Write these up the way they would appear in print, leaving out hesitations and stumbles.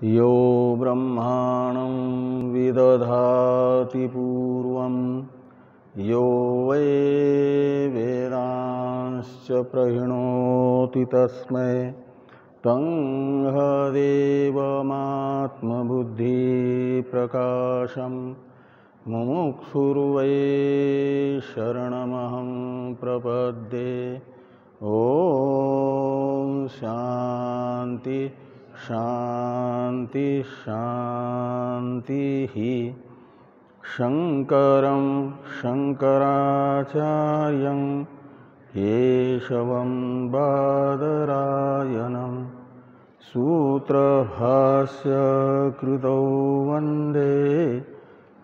यो ब्रह्माणं विदधाति पूर्वं यो वै वेदांश्च प्रहिणोति तस्मै तं देवमात्मबुद्धिप्रकाशं मुमुक्षुर्वै शरणमहं प्रपद्ये। ॐ शान्ति शान्ति शान्तिः। शङ्करं शङ्कराचार्यं केशवं बादरायणं सूत्रभास्य कृतौ वन्दे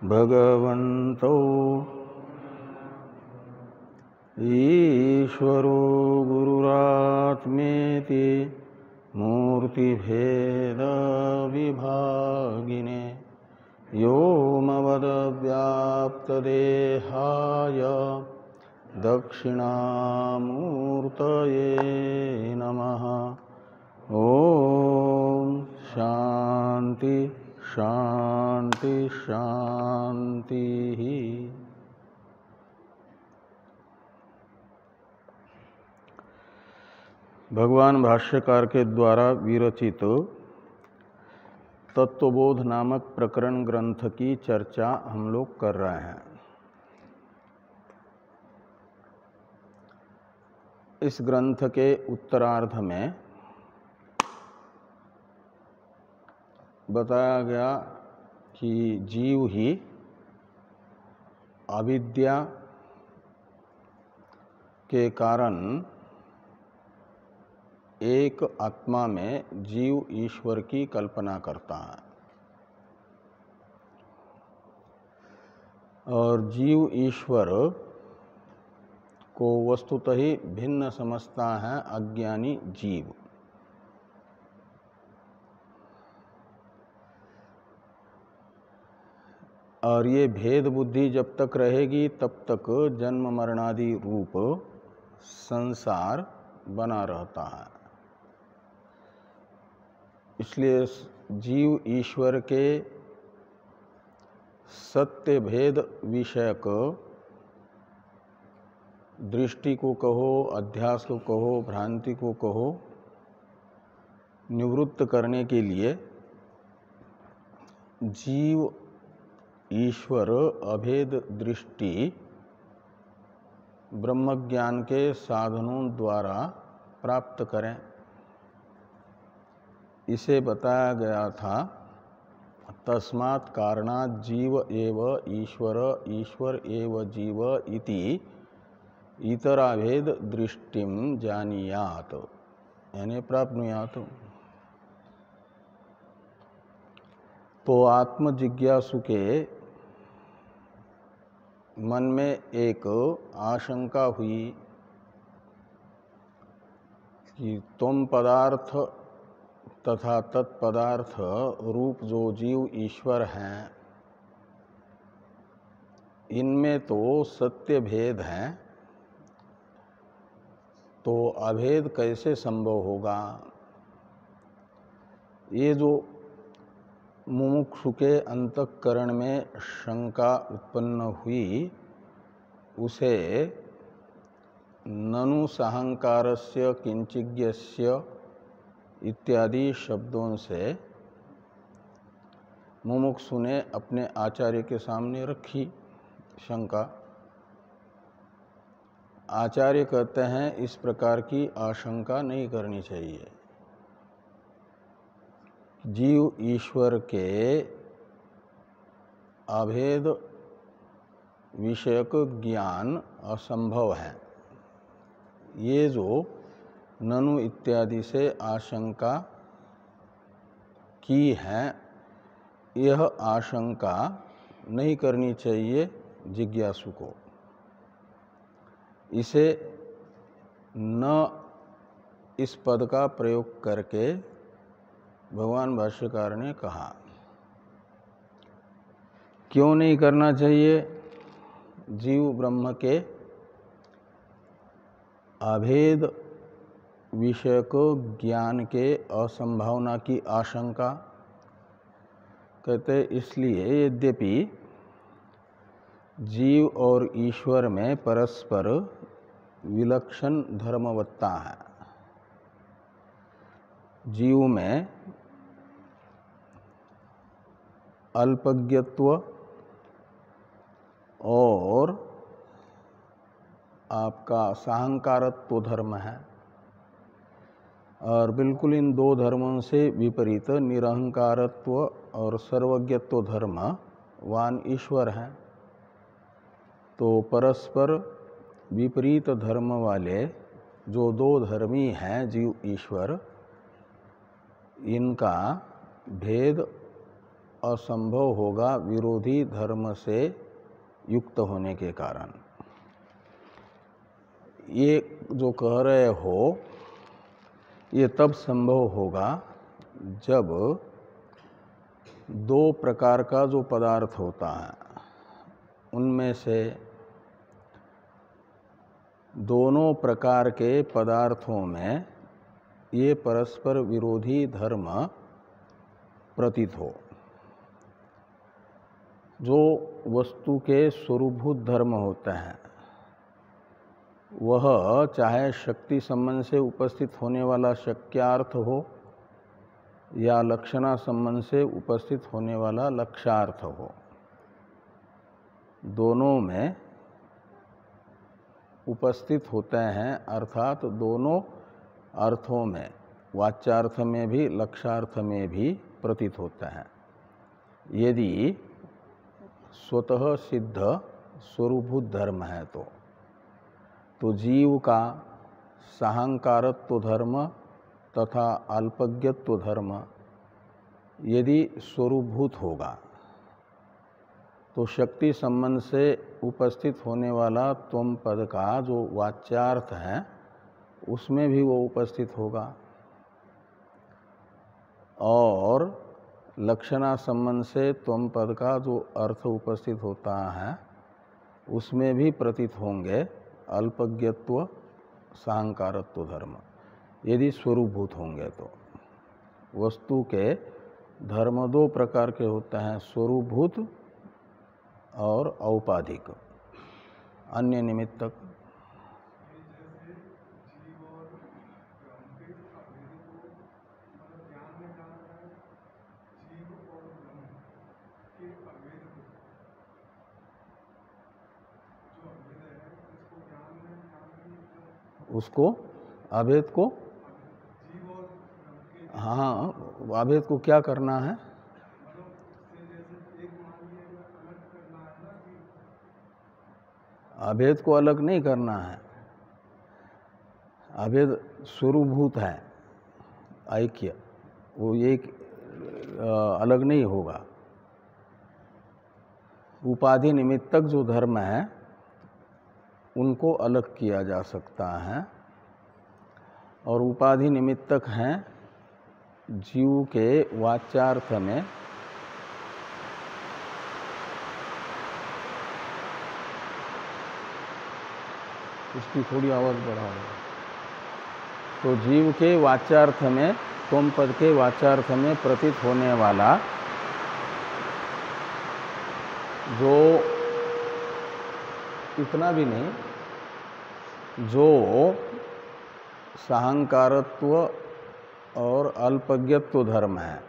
भगवन्तौ ईश्वरो गुरुरात्मेति मूर्तिभेदविभागिने व्योमवद्व्याप्तदेहाय दक्षिणामूर्तये नमः। ॐ शान्ति शान्ति शान्तिः। भगवान भाष्यकार के द्वारा विरचित तत्वबोध नामक प्रकरण ग्रंथ की चर्चा हम लोग कर रहे हैं। इस ग्रंथ के उत्तरार्ध में बताया गया कि जीव ही अविद्या के कारण एक आत्मा में जीव ईश्वर की कल्पना करता है और जीव ईश्वर को वस्तुतः ही भिन्न समझता है अज्ञानी जीव। और ये भेद बुद्धि जब तक रहेगी तब तक जन्म मरणादि रूप संसार बना रहता है। इसलिए जीव ईश्वर के सत्य भेद विषयक दृष्टि को कहो, अध्यास को कहो, भ्रांति को कहो, निवृत्त करने के लिए जीव ईश्वर अभेद दृष्टि ब्रह्मज्ञान के साधनों द्वारा प्राप्त करें। इसे बताया गया था तस्मात् कारणात् जीव एव ईश्वर ईश्वर एव जीव इति इतराभेद दृष्टिम जानीयात, यानी प्राप्नुयात। तो आत्म जिज्ञासु के मन में एक आशंका हुई कि तुम पदार्थ तथा तत्पदार्थ रूप जो जीव ईश्वर हैं, इनमें तो सत्य भेद हैं, तो अभेद कैसे संभव होगा? ये जो मुमुक्षु के अंतःकरण में शंका उत्पन्न हुई, उसे ननु साहंकारस्य किंचिज्ञस्य इत्यादि शब्दों से मुमुक्षु ने अपने आचार्य के सामने रखी शंका। आचार्य कहते हैं इस प्रकार की आशंका नहीं करनी चाहिए। जीव ईश्वर के अभेद विषयक ज्ञान असंभव है। ये जो ननु इत्यादि से आशंका की है, यह आशंका नहीं करनी चाहिए जिज्ञासु को। इसे न इस पद का प्रयोग करके भगवान भाष्यकार ने कहा। क्यों नहीं करना चाहिए? जीव ब्रह्म के अभेद विषय को ज्ञान के असंभावना की आशंका कहते इसलिए यद्यपि जीव और ईश्वर में परस्पर विलक्षण धर्मवत्ता है, जीव में अल्पज्ञत्व और आपका साहंकारत्व धर्म है, और बिल्कुल इन दो धर्मों से विपरीत निरहंकारत्व और सर्वज्ञत्व धर्म वान ईश्वर है। तो परस्पर विपरीत धर्म वाले जो दो धर्मी हैं जीव ईश्वर, इनका भेद असंभव होगा विरोधी धर्म से युक्त होने के कारण। ये जो कह रहे हो ये तब संभव होगा जब दो प्रकार का जो पदार्थ होता है उनमें से दोनों प्रकार के पदार्थों में ये परस्पर विरोधी धर्म प्रतीत हो। जो वस्तु के स्वरूपभूत धर्म होते हैं वह चाहे शक्ति संबंध से उपस्थित होने वाला शक्यार्थ हो या लक्षणा संबंध से उपस्थित होने वाला लक्ष्यार्थ हो, दोनों में उपस्थित होते हैं, अर्थात दोनों अर्थों में, वाच्यार्थ में भी लक्ष्यार्थ में भी प्रतीत होते हैं। यदि स्वतः सिद्ध स्वरूपभूत धर्म है तो जीव का साहंकारत्व धर्म तथा अल्पज्ञत्व धर्म यदि स्वरूपभूत होगा तो शक्ति संबंध से उपस्थित होने वाला त्वम पद का जो वाच्यार्थ है उसमें भी वो उपस्थित होगा, और लक्षणा संबंध से त्वम पद का जो अर्थ उपस्थित होता है उसमें भी प्रतीत होंगे अल्पज्ञत्व साहंकारत्व धर्म, यदि स्वरूपभूत होंगे तो। वस्तु के धर्म दो प्रकार के होते हैं, स्वरूपभूत और औपाधिक, अन्य निमित्तक। उसको अभेद को, हाँ, अभेद को क्या करना है? अभेद को अलग नहीं करना है, अभेद स्वरूपभूत है, ऐक्य, वो एक अलग नहीं होगा। उपाधि निमित्तक जो धर्म है उनको अलग किया जा सकता है, और उपाधि निमित्तक हैं जीव के वाच्यार्थ में इसकी थोड़ी आवाज़ बढ़ाओ। तो जीव के वाच्यार्थ में, त्वम पद के वाच्यार्थ में प्रतीत होने वाला जो, इतना भी नहीं, जो साहंकारत्व और अल्पज्ञत्व धर्म है,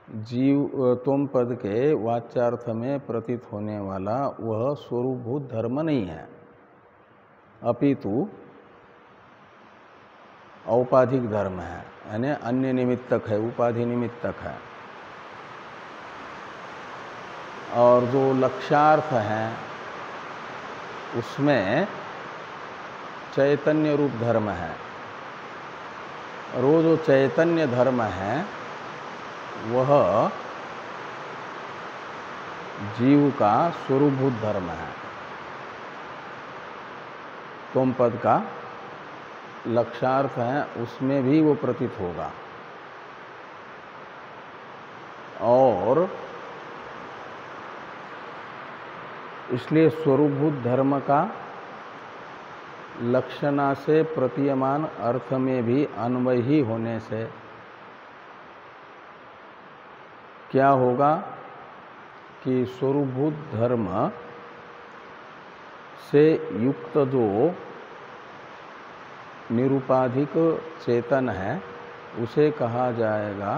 जीव त्वम पद के वाच्यार्थ में प्रतीत होने वाला वह स्वरूपभूत धर्म नहीं है, अपितु औपाधिक धर्म है, यानी अन्य निमित्तक है, उपाधि निमित्तक है। और जो लक्ष्यार्थ है उसमें चैतन्य रूप धर्म है, और वो जो चैतन्य धर्म है वह जीव का स्वरूपभूत धर्म है। त्वम पद का लक्ष्यार्थ है उसमें भी वो प्रतीत होगा, और इसलिए स्वरूपभूत धर्म का लक्षणा से प्रतीयमान अर्थ में भी अन्वय ही होने से क्या होगा कि स्वरूपभूत धर्म से युक्त जो निरुपाधिक चेतन है उसे कहा जाएगा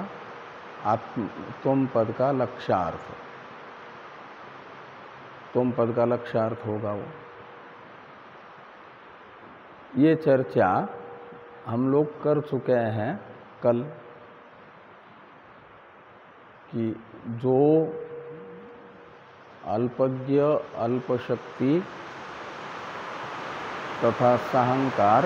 त्वम पद का लक्ष्यार्थ। त्वम पद का लक्ष्यार्थ होगा वो। ये चर्चा हम लोग कर चुके हैं कल कि जो अल्पज्ञ अल्पशक्ति तथा साहंकार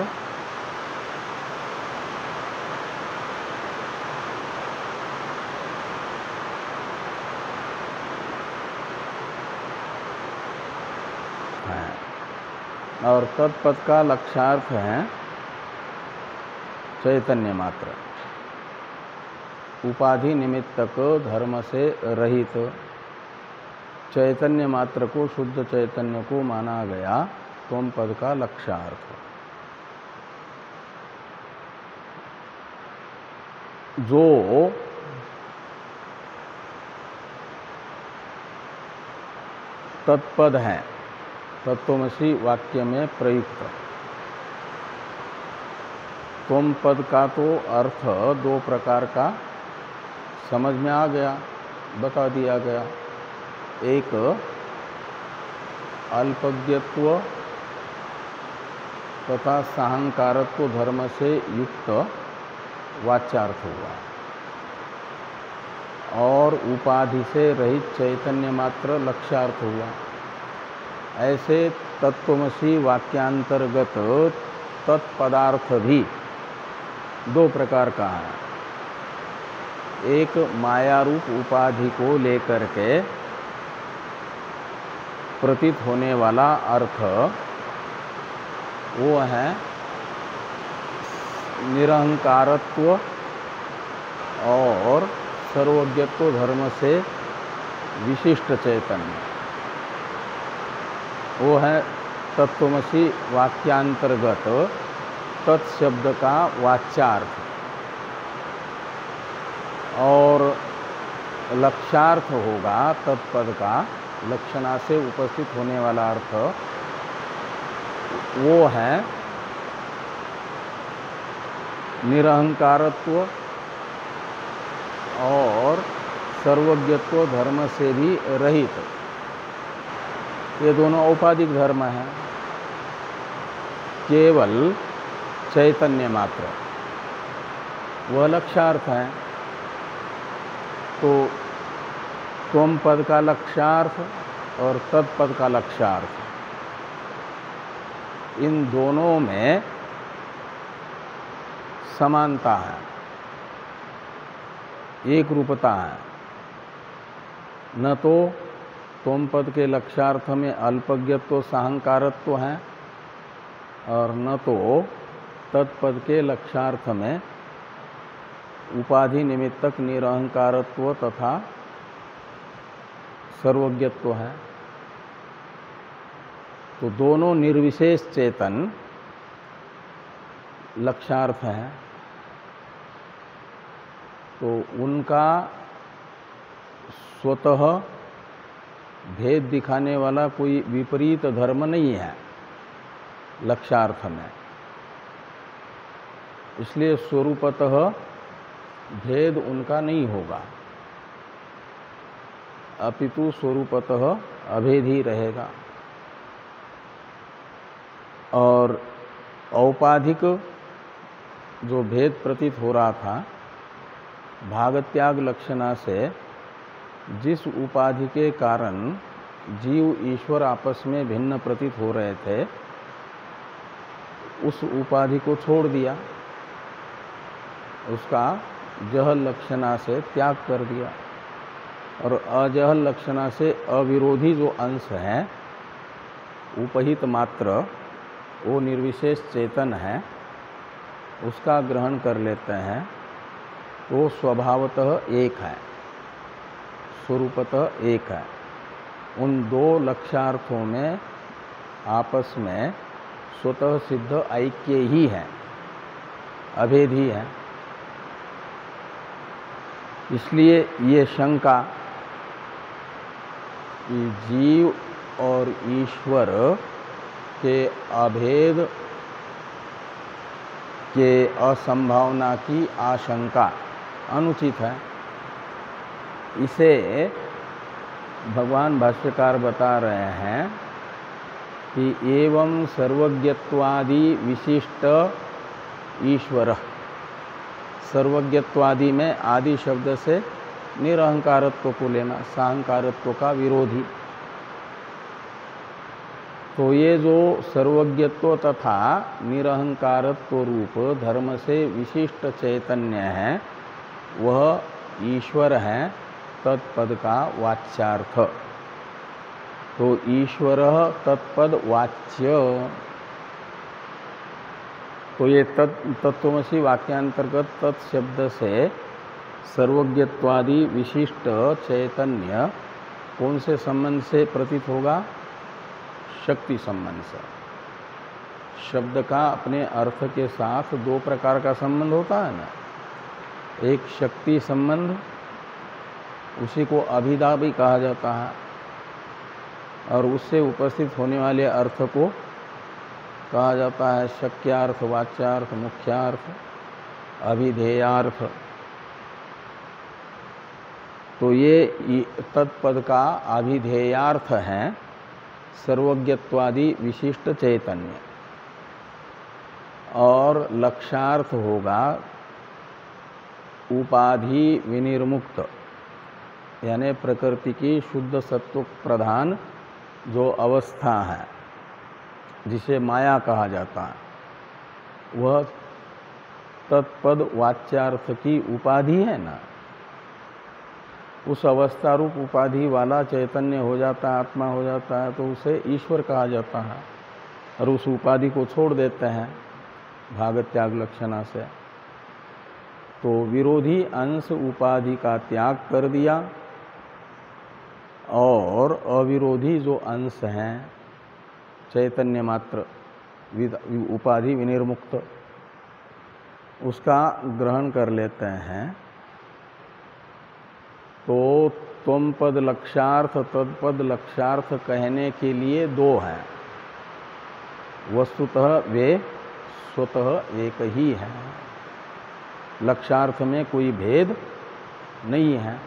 और तत्पद का लक्ष्यार्थ है चैतन्य मात्र, उपाधि निमित्तक धर्म से रहित चैतन्य मात्र को, शुद्ध चैतन्य को माना गया त्वम पद का लक्ष्यार्थ। जो तत्पद है तत्वमसि वाक्य में प्रयुक्त, त्वम पद का तो अर्थ दो प्रकार का समझ में आ गया, बता दिया गया। एक अल्पज्ञत्व तथा साहंकारत्व धर्म से युक्त वाच्यार्थ हुआ, और उपाधि से रहित चैतन्य मात्र लक्ष्यार्थ हुआ। ऐसे तत्वमसि वाक्यांतर्गत तत्पदार्थ भी दो प्रकार का है। एक मायारूप उपाधि को लेकर के प्रतीत होने वाला अर्थ, वो है निरहंकारत्व और सर्वज्ञत्व धर्म से विशिष्ट चैतन्य, वो है तत्वमसि वाक्यांतर्गत तत्शब्द का वाच्यार्थ। और लक्ष्यार्थ होगा तत्पद का लक्षणा से उपस्थित होने वाला अर्थ, वो है निरहंकारत्व और सर्वज्ञत्व धर्म से भी रहित। ये दोनों औपाधिक धर्म हैं, केवल चैतन्य मात्र, वह लक्ष्यार्थ है। तो त्वम पद का लक्ष्यार्थ और तत्पद का लक्ष्यार्थ, इन दोनों में समानता है, एक रूपता है। न तो त्वम पद के लक्ष्यार्थ में अल्पज्ञत्व साहंकारत्व है, और न तो तत्पद के लक्ष्यार्थ में उपाधि निमित्तक निरहंकारत्व तथा सर्वज्ञत्व है। तो दोनों निर्विशेष चेतन लक्ष्यार्थ हैं, तो उनका स्वतः भेद दिखाने वाला कोई विपरीत धर्म नहीं है लक्ष्यार्थ में। इसलिए स्वरूपतः भेद उनका नहीं होगा, अपितु स्वरूपतः अभेद ही रहेगा। और औपाधिक जो भेद प्रतीत हो रहा था भागत्याग लक्षणा से, जिस उपाधि के कारण जीव ईश्वर आपस में भिन्न प्रतीत हो रहे थे, उस उपाधि को छोड़ दिया, उसका जहल लक्षणा से त्याग कर दिया, और अजहल लक्षणा से अविरोधी जो अंश है उपहित मात्र, वो निर्विशेष चेतन है, उसका ग्रहण कर लेते हैं। वो स्वभावतः एक है, स्वरूपतः एक है। उन दो लक्ष्यार्थों में आपस में स्वतः सिद्ध ऐक्य ही है, अभेद ही है। इसलिए ये शंका कि जीव और ईश्वर के अभेद के असंभावना की आशंका अनुचित है। इसे भगवान भाष्यकार बता रहे हैं कि एवं सर्वज्ञत्वादि विशिष्ट ईश्वर। सर्वज्ञत्वादि में आदि शब्द से निरहंकारत्व को लेना, साहंकारत्व का विरोधी। तो ये जो सर्वज्ञत्व तथा निरहंकारत्व रूप धर्म से विशिष्ट चैतन्य है, वह ईश्वर है तत्पद का वाच्यार्थ। तो ईश्वर तत्पद वाच्य। तो ये तत्त्वमसि वाक्यांतर्गत तत्शब्द से सर्वज्ञत्वादि विशिष्ट चैतन्य कौन से संबंध से प्रतीत होगा? शक्ति संबंध से। शब्द का अपने अर्थ के साथ दो प्रकार का संबंध होता है ना। एक शक्ति संबंध, उसी को अभिधा भी कहा जाता है, और उससे उपस्थित होने वाले अर्थ को कहा जाता है शक्यार्थ, वाच्यार्थ, मुख्यार्थ, अभिधेयार्थ। तो ये तत्पद का अभिधेयार्थ है सर्वज्ञत्वादि विशिष्ट चैतन्य, और लक्ष्यार्थ होगा उपाधि विनिर्मुक्त, यानी प्रकृति की शुद्ध सत्व प्रधान जो अवस्था है, जिसे माया कहा जाता है, वह तत्पद वाच्यार्थ की उपाधि है ना। उस अवस्था रूप उपाधि वाला चैतन्य हो जाता है, आत्मा हो जाता है, तो उसे ईश्वर कहा जाता है। और उस उपाधि को छोड़ देते हैं भाग त्याग लक्षणा से। तो विरोधी अंश उपाधि का त्याग कर दिया, और अविरोधी जो अंश हैं चैतन्य मात्र उपाधि विनिर्मुक्त, उसका ग्रहण कर लेते हैं। तो त्वम पद लक्ष्यार्थ तत्पद लक्ष्यार्थ कहने के लिए दो हैं। वस्तुतः वे स्वतः एक ही हैं। लक्ष्यार्थ में कोई भेद नहीं है।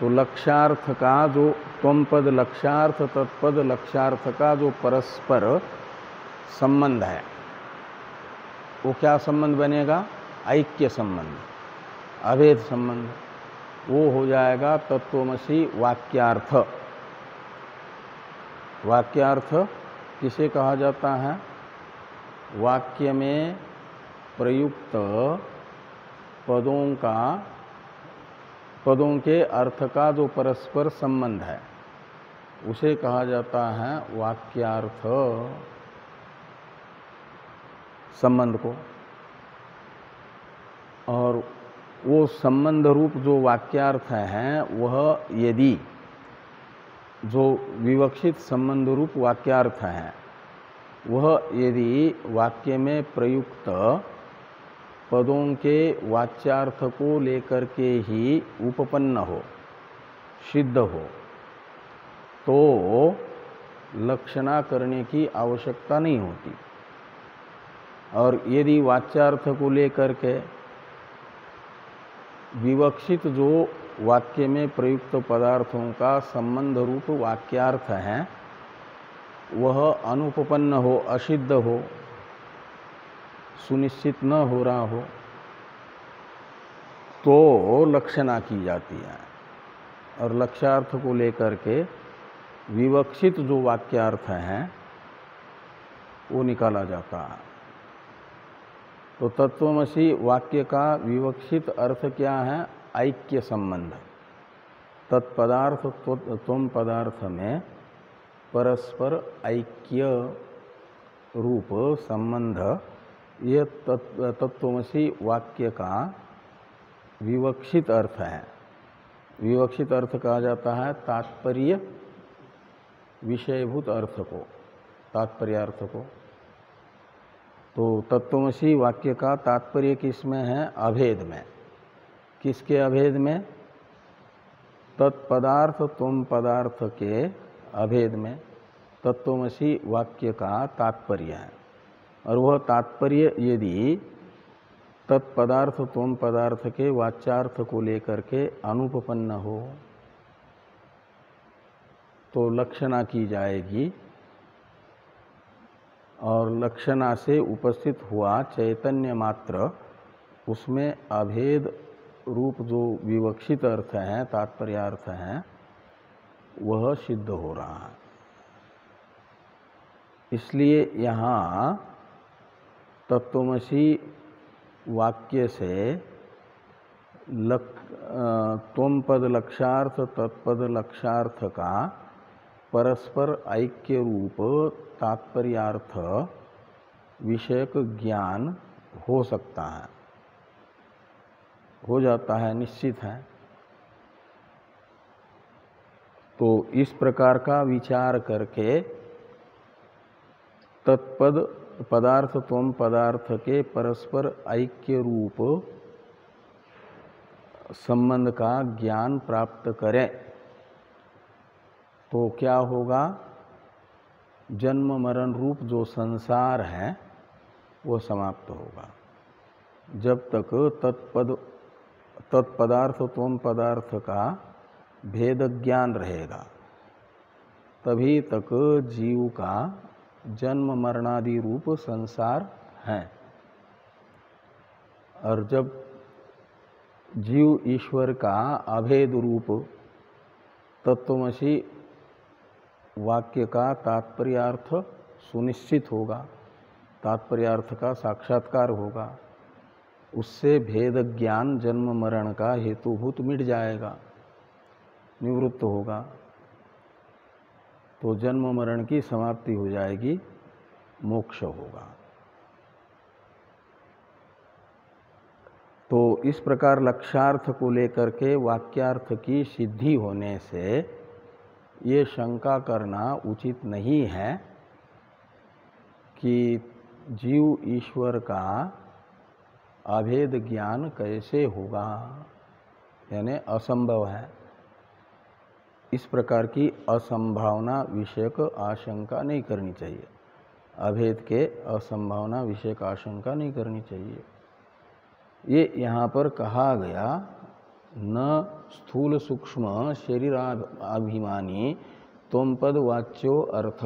तो लक्ष्यार्थ का जो त्वम पद लक्ष्यार्थ तत्पद लक्ष्यार्थ का जो परस्पर संबंध है, वो क्या संबंध बनेगा? ऐक्य संबंध, अभेद संबंध। वो हो जाएगा तत्त्वमसि वाक्यार्थ। वाक्यार्थ किसे कहा जाता है? वाक्य में प्रयुक्त पदों के अर्थ का जो परस्पर संबंध है, उसे कहा जाता है वाक्यार्थ संबंध को। और वो संबंध रूप जो वाक्यार्थ है, वह यदि जो विवक्षित संबंध रूप वाक्यार्थ है, वह यदि वाक्य में प्रयुक्त पदों के वाच्यार्थ को लेकर के ही उपपन्न हो, सिद्ध हो, तो लक्षणा करने की आवश्यकता नहीं होती। और यदि वाच्यार्थ को लेकर के विवक्षित जो वाक्य में प्रयुक्त पदार्थों का संबंध रूप वाक्यार्थ है, वह अनुपपन्न हो, असिद्ध हो, सुनिश्चित न हो रहा हो, तो लक्षणा की जाती है। और लक्ष्यार्थ को लेकर के विवक्षित जो वाक्यार्थ हैं, वो निकाला जाता है। तो तत्त्वमसि वाक्य का विवक्षित अर्थ क्या है? ऐक्य संबंध। तत्पदार्थ त्वम पदार्थ में परस्पर ऐक्य रूप संबंध, यह तत्त्वमसि वाक्य का विवक्षित अर्थ है। विवक्षित अर्थ कहा जाता है तात्पर्य विषयभूत अर्थ को, तात्पर्यार्थ को। तो तत्त्वमसि वाक्य का तात्पर्य किसमें है? अभेद में, किसके अभेद में? तत्पदार्थ त्वम पदार्थ के अभेद में तत्त्वमसि वाक्य का तात्पर्य है। और वह तात्पर्य यदि तत्पदार्थ त्वम पदार्थ के वाच्यार्थ को लेकर के अनुपपन्न हो तो लक्षणा की जाएगी, और लक्षणा से उपस्थित हुआ चैतन्य मात्र उसमें अभेद रूप जो विवक्षित अर्थ है, तात्पर्यार्थ है, वह सिद्ध हो रहा है। इसलिए यहाँ तत्त्वमसि वाक्य से त्वम पद लक्षार्थ तत्पद लक्षार्थ का परस्पर ऐक्य रूप तात्पर्यार्थ विषयक ज्ञान हो सकता है, हो जाता है, निश्चित है। तो इस प्रकार का विचार करके तत्पद पदार्थ त्वम पदार्थ के परस्पर ऐक्य रूप संबंध का ज्ञान प्राप्त करें तो क्या होगा? जन्म मरण रूप जो संसार है वो समाप्त होगा। जब तक तत्पदार्थ त्वम पदार्थ का भेद ज्ञान रहेगा तभी तक जीव का जन्म मरणादि रूप संसार है। और जब जीव ईश्वर का अभेद रूप तत्त्वमसि वाक्य का तात्पर्यार्थ सुनिश्चित होगा, तात्पर्यार्थ का साक्षात्कार होगा, उससे भेद ज्ञान जन्म मरण का हेतुभूत मिट जाएगा, निवृत्त होगा। तो जन्म मरण की समाप्ति हो जाएगी, मोक्ष होगा। तो इस प्रकार लक्ष्यार्थ को लेकर के वाक्यार्थ की सिद्धि होने से ये शंका करना उचित नहीं है कि जीव ईश्वर का अभेद ज्ञान कैसे होगा, यानी असंभव है। इस प्रकार की असंभावना विषयक आशंका नहीं करनी चाहिए, अभेद के असंभावना विषयक आशंका नहीं करनी चाहिए। ये यहाँ पर कहा गया न स्थूल सूक्ष्म शरीराभिमानी त्वमपद वाच्यो अर्थ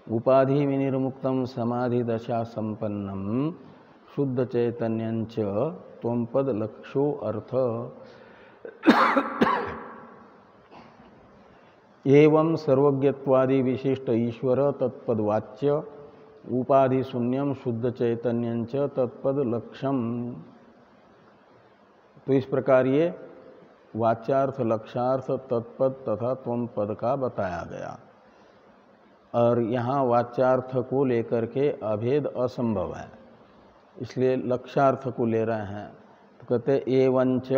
उपाधि विनिर्मुक्तम समाधि दशा संपन्नम शुद्ध चैतन्यंच त्वमपद लक्षो अर्थ एवं सर्वज्ञत्वादि विशिष्ट ईश्वर तत्पदवाच्य उपाधि शून्यम शुद्ध चैतन्यंच तत्पद लक्ष्यम। तो इस प्रकार ये वाच्यार्थ लक्षार्थ तत्पद तथा त्वम पद का बताया गया। और यहाँ वाच्यार्थ को लेकर के अभेद असंभव है, इसलिए लक्षार्थ को ले रहे हैं। तो कहते एवंच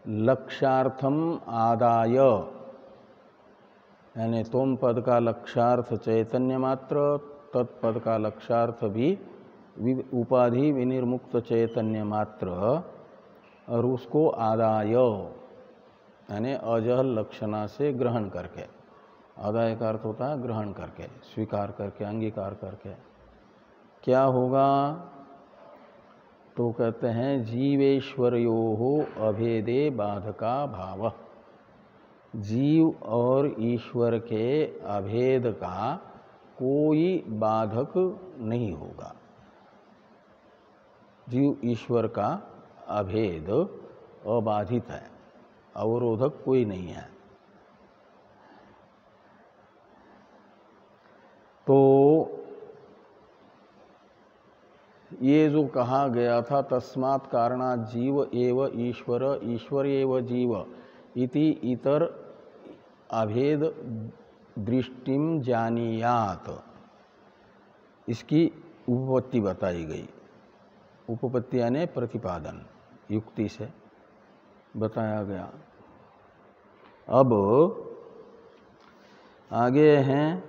लक्षार्थम आदाय, यानी त्वम पद का लक्षार्थ चैतन्य मात्र, तत्पद का लक्षार्थ भी उपाधि विनिर्मुक्त चैतन्य मात्र, और उसको आदाय यानी अजहल लक्षणा से ग्रहण करके, आदाय का अर्थ होता है ग्रहण करके, स्वीकार करके, अंगीकार करके क्या होगा? तो कहते हैं जीवेश्वरयोहो अभेदे बाधका भाव, जीव और ईश्वर के अभेद का कोई बाधक नहीं होगा। जीव ईश्वर का अभेद अबाधित है, अवरोधक कोई नहीं है। तो ये जो कहा गया था तस्मात् कारणात् जीव एव ईश्वर ईश्वर एव जीव इति इतर अभेद दृष्टिम जानीयात, इसकी उपपत्ति बताई गई। उपपत्ति यानी प्रतिपादन, युक्ति से बताया गया। अब आगे हैं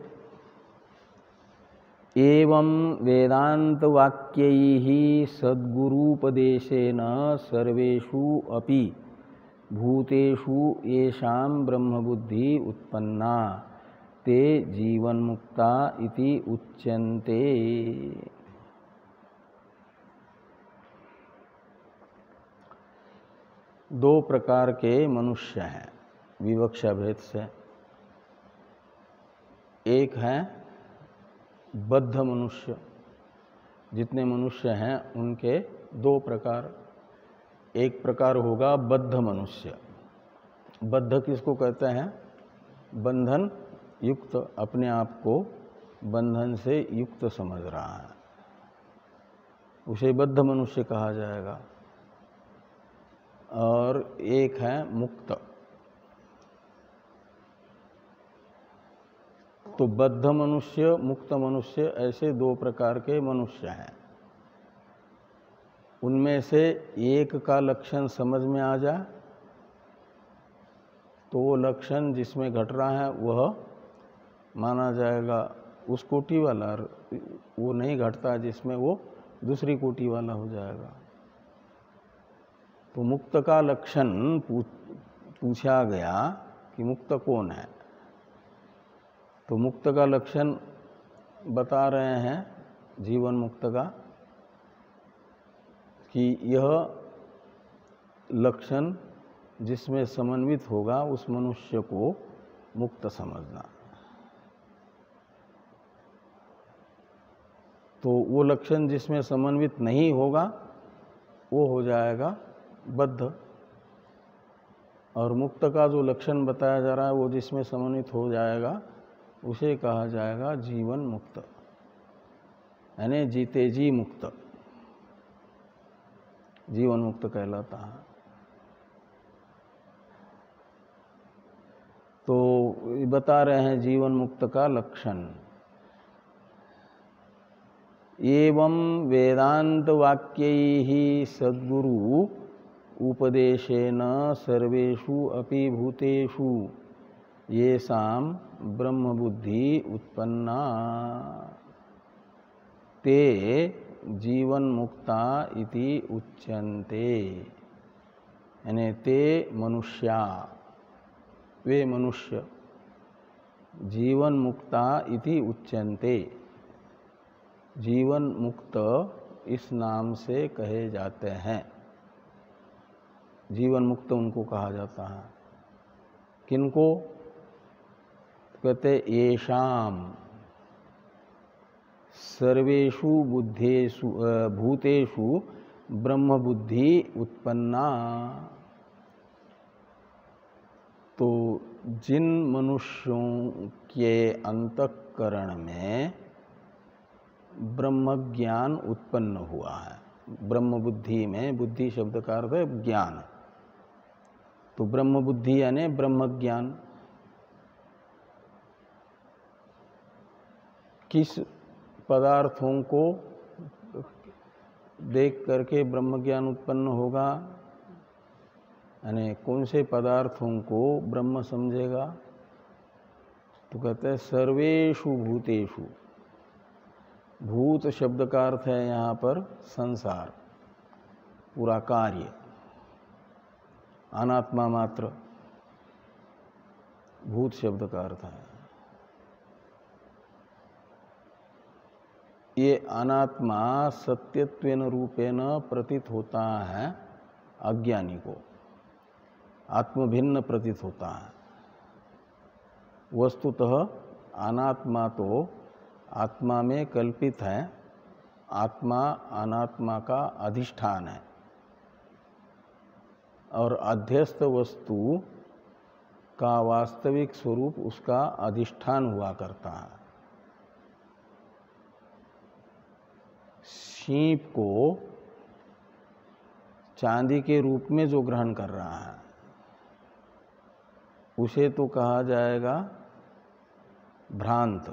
एवं वेदांत वाक्यैः सद्गुरूपदेशेन सर्वेषु अपि भूतेषु येषां ब्रह्मबुद्धि उत्पन्ना ते जीवन्मुक्ता इति उच्यन्ते। दो प्रकार के मनुष्य हैं विवक्षा भेद से। एक है बद्ध मनुष्य, जितने मनुष्य हैं उनके दो प्रकार। एक प्रकार होगा बद्ध मनुष्य। बद्ध किसको कहते हैं? बंधन युक्त, अपने आप को बंधन से युक्त समझ रहा है, उसे बद्ध मनुष्य कहा जाएगा। और एक है मुक्त। तो बद्ध मनुष्य, मुक्त मनुष्य, ऐसे दो प्रकार के मनुष्य हैं। उनमें से एक का लक्षण समझ में आ जाए तो वो लक्षण जिसमें घट रहा है वह माना जाएगा उस कोटि वाला, वो नहीं घटता जिसमें वो दूसरी कोटि वाला हो जाएगा। तो मुक्त का लक्षण पूछा गया कि मुक्त कौन है। तो मुक्त का लक्षण बता रहे हैं जीवन मुक्त का कि यह लक्षण जिसमें समन्वित होगा उस मनुष्य को मुक्त समझना। तो वो लक्षण जिसमें समन्वित नहीं होगा वो हो जाएगा बद्ध। और मुक्त का जो लक्षण बताया जा रहा है वो जिसमें समन्वित हो जाएगा उसे कहा जाएगा जीवन मुक्त, यानी जीते जी मुक्त, जीवन मुक्त कहलाता है। तो बता रहे हैं जीवन मुक्त का लक्षण। एवं वेदांत वाक्यैः सद्गुरु उपदेशेन सर्वेषु अपि भूतेषु येषां ब्रह्मबुद्धि उत्पन्ना ते जीवन मुक्ता इति उच्यन्ते। यानी ते मनुष्या, वे मनुष्य जीवन मुक्ता इति उच्यन्ते, जीवन मुक्त इस नाम से कहे जाते हैं। जीवन मुक्त उनको कहा जाता है। किनको कहते? येषाम सर्वेषु बुद्धेषु भूतेषु ब्रह्म बुद्धि उत्पन्ना। तो जिन मनुष्यों के अंतःकरण में ब्रह्म ज्ञान उत्पन्न हुआ है, ब्रह्म बुद्धि में, बुद्धि शब्द का अर्थ है ज्ञान, तो ब्रह्म बुद्धि यानी ब्रह्म ज्ञान। किस पदार्थों को देख करके ब्रह्म ज्ञान उत्पन्न होगा, यानी कौन से पदार्थों को ब्रह्म समझेगा? तो कहते हैं सर्वेषु भूतेषु। भूत शब्द का अर्थ है यहाँ पर संसार, पूरा कार्य, अनात्मा मात्र भूत शब्द का अर्थ है। ये अनात्मा सत्यत्वेन रूपेण प्रतीत होता है अज्ञानी को, आत्मभिन्न प्रतीत होता है। वस्तुतः अनात्मा तो आत्मा में कल्पित है, आत्मा अनात्मा का अधिष्ठान है और अध्यस्त वस्तु का वास्तविक स्वरूप उसका अधिष्ठान हुआ करता है। सीप को चांदी के रूप में जो ग्रहण कर रहा है उसे तो कहा जाएगा भ्रांत,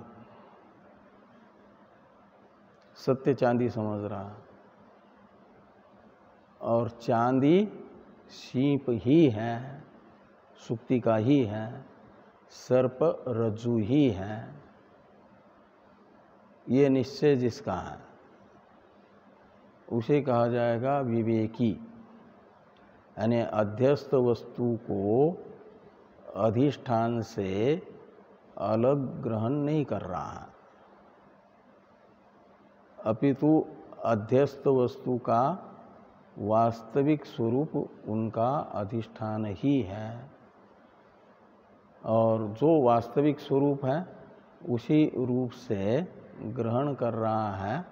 सत्य चांदी समझ रहा है। और चांदी सीप ही है, सुक्ति का ही है, सर्प रज्जु ही है। ये निश्चय जिसका है उसे कहा जाएगा विवेकी, यानी अध्यस्त वस्तु को अधिष्ठान से अलग ग्रहण नहीं कर रहा है, अपितु अध्यस्त वस्तु का वास्तविक स्वरूप उनका अधिष्ठान ही है, और जो वास्तविक स्वरूप है उसी रूप से ग्रहण कर रहा है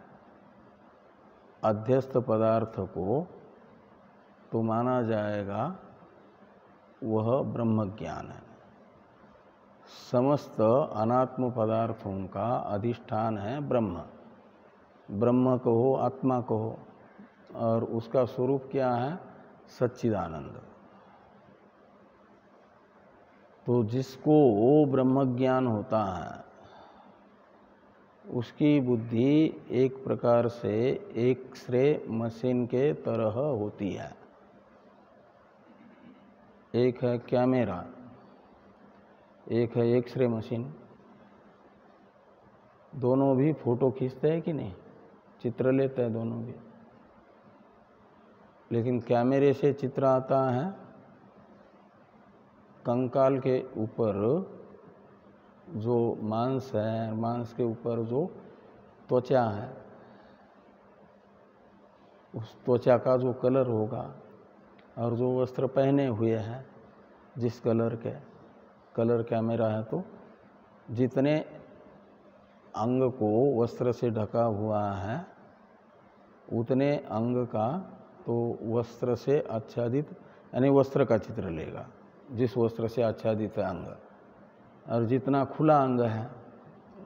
अध्यस्त पदार्थ को, तो माना जाएगा वह ब्रह्म ज्ञान है। समस्त अनात्म पदार्थों का अधिष्ठान है ब्रह्म, ब्रह्म कहो आत्मा कहो, और उसका स्वरूप क्या है? सच्चिदानंद। तो जिसको ब्रह्म ज्ञान होता है उसकी बुद्धि एक प्रकार से एक्सरे मशीन के तरह होती है। एक है कैमरा, एक है एक्सरे मशीन। दोनों भी फोटो खींचते हैं कि नहीं? चित्र लेते हैं दोनों भी, लेकिन कैमरे से चित्र आता है कंकाल के ऊपर जो मांस है, मांस के ऊपर जो त्वचा है, उस त्वचा का जो कलर होगा, और जो वस्त्र पहने हुए हैं जिस कलर के, कलर कैमरा है तो जितने अंग को वस्त्र से ढका हुआ है उतने अंग का तो वस्त्र से आच्छादित, यानी वस्त्र का चित्र लेगा जिस वस्त्र से आच्छादित है अंग, और जितना खुला अंग है,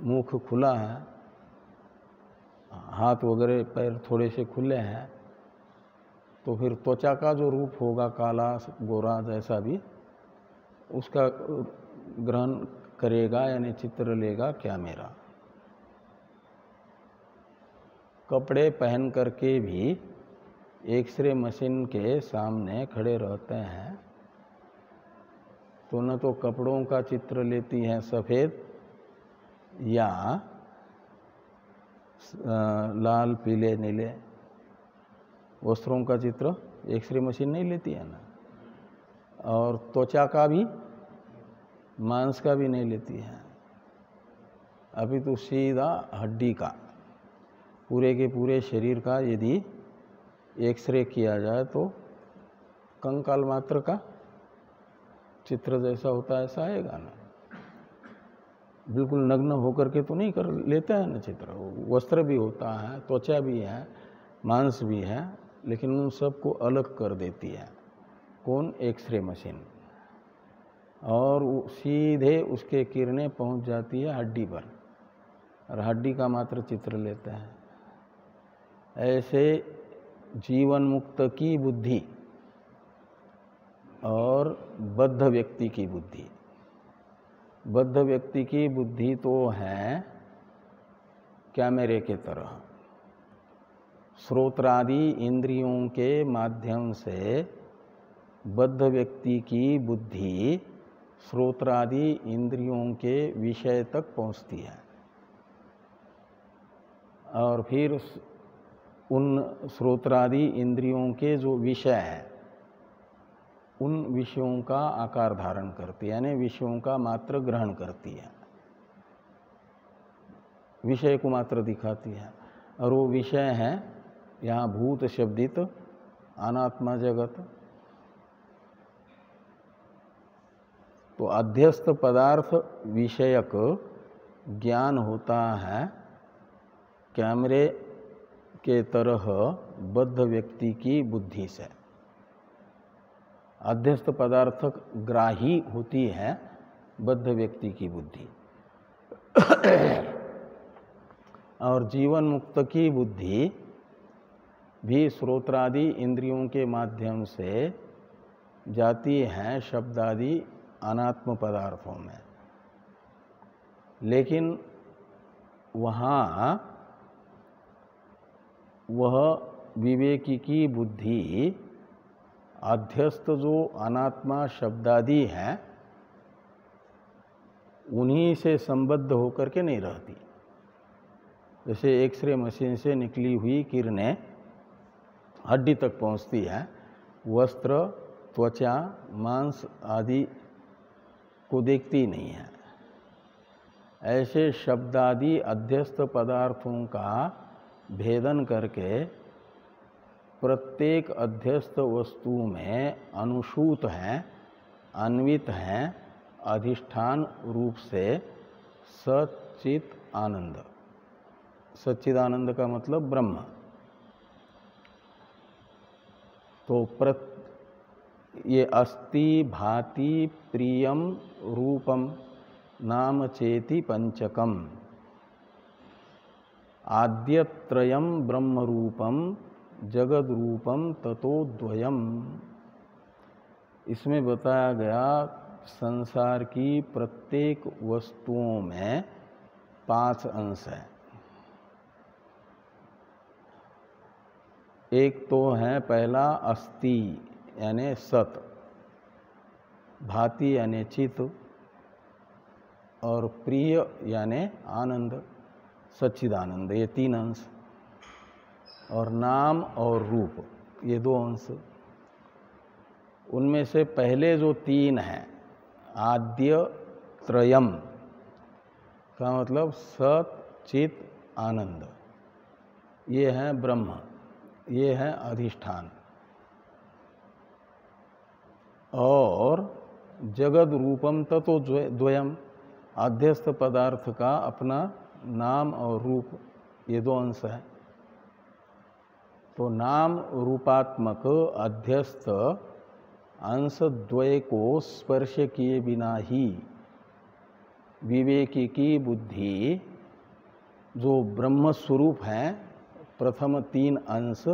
मुख खुला है, हाथ वगैरह पैर थोड़े से खुले हैं, तो फिर त्वचा का जो रूप होगा काला गोरा जैसा भी, उसका ग्रहण करेगा यानी चित्र लेगा कैमरा। कपड़े पहन करके भी एक्सरे मशीन के सामने खड़े रहते हैं तो न तो कपड़ों का चित्र लेती है सफ़ेद या लाल पीले नीले, वस्त्रों का चित्र एक्सरे मशीन नहीं लेती है ना, और त्वचा का भी मांस का भी नहीं लेती है, अभी तो सीधा हड्डी का, पूरे के पूरे शरीर का यदि एक्सरे किया जाए तो कंकाल मात्र का चित्र जैसा होता है ऐसा आएगा ना। बिल्कुल नग्न होकर के तो नहीं कर लेते हैं ना चित्र, वस्त्र भी होता है, त्वचा भी है, मांस भी है, लेकिन उन सबको अलग कर देती है कौन? एक्सरे मशीन, और सीधे उसके किरणें पहुंच जाती है हड्डी पर, और हड्डी का मात्र चित्र लेते हैं। ऐसे जीवन मुक्त की बुद्धि और बद्ध व्यक्ति की बुद्धि, बद्ध व्यक्ति की बुद्धि तो है कैमरे के तरह, श्रोत्रादि इंद्रियों के माध्यम से बद्ध व्यक्ति की बुद्धि श्रोत्रादि इंद्रियों के विषय तक पहुंचती है, और फिर उन श्रोत्रादि इंद्रियों के जो विषय है उन विषयों का आकार धारण करती है, यानी विषयों का मात्र ग्रहण करती है, विषय को मात्र दिखाती है, और वो विषय है यहाँ भूत शब्दित अनात्मा जगत। तो अध्यस्त पदार्थ विषयक ज्ञान होता है कैमरे के तरह बद्ध व्यक्ति की बुद्धि से, अध्यस्त पदार्थक ग्राही होती है बद्ध व्यक्ति की बुद्धि, और जीवन मुक्त की बुद्धि भी श्रोत्रादि इंद्रियों के माध्यम से जाती है शब्दादि अनात्म पदार्थों में, लेकिन वहाँ वह विवेकी की बुद्धि अध्यस्त जो अनात्मा शब्दादि हैं उन्हीं से संबद्ध होकर के नहीं रहती, जैसे एक्सरे मशीन से निकली हुई किरणें हड्डी तक पहुंचती है, वस्त्र, त्वचा, मांस आदि को देखती नहीं है, ऐसे शब्दादि अध्यस्त पदार्थों का भेदन करके प्रत्येक अध्यस्त वस्तु में अनुसूत हैं, अन्वित हैं अधिष्ठान रूप से सच्चित आनंद। सच्चिदानंद का मतलब ब्रह्म। तो ये अस्ति भाति प्रियम रूपम नाम चेति पंचकम आद्यत्रयम ब्रह्म रूपम जगद रूपम ततोद्वयम। इसमें बताया गया संसार की प्रत्येक वस्तुओं में 5 अंश हैं। एक तो है पहला अस्ति यानी सत, भाति यानी चित, और प्रिय यानी आनंद, सच्चिदानंद, ये 3 अंश, और नाम और रूप ये 2 अंश। उनमें से पहले जो 3 हैं, आद्य त्रयम का मतलब सत चित आनंद, ये है ब्रह्म, ये है अधिष्ठान। और जगद रूपम ततो द्वयम, अध्यस्त पदार्थ का अपना नाम और रूप, ये 2 अंश है। तो नाम रूपात्मक अध्यस्त अंश द्वय को स्पर्श किए बिना ही विवेकी की बुद्धि जो ब्रह्म स्वरूप है, प्रथम 3 अंश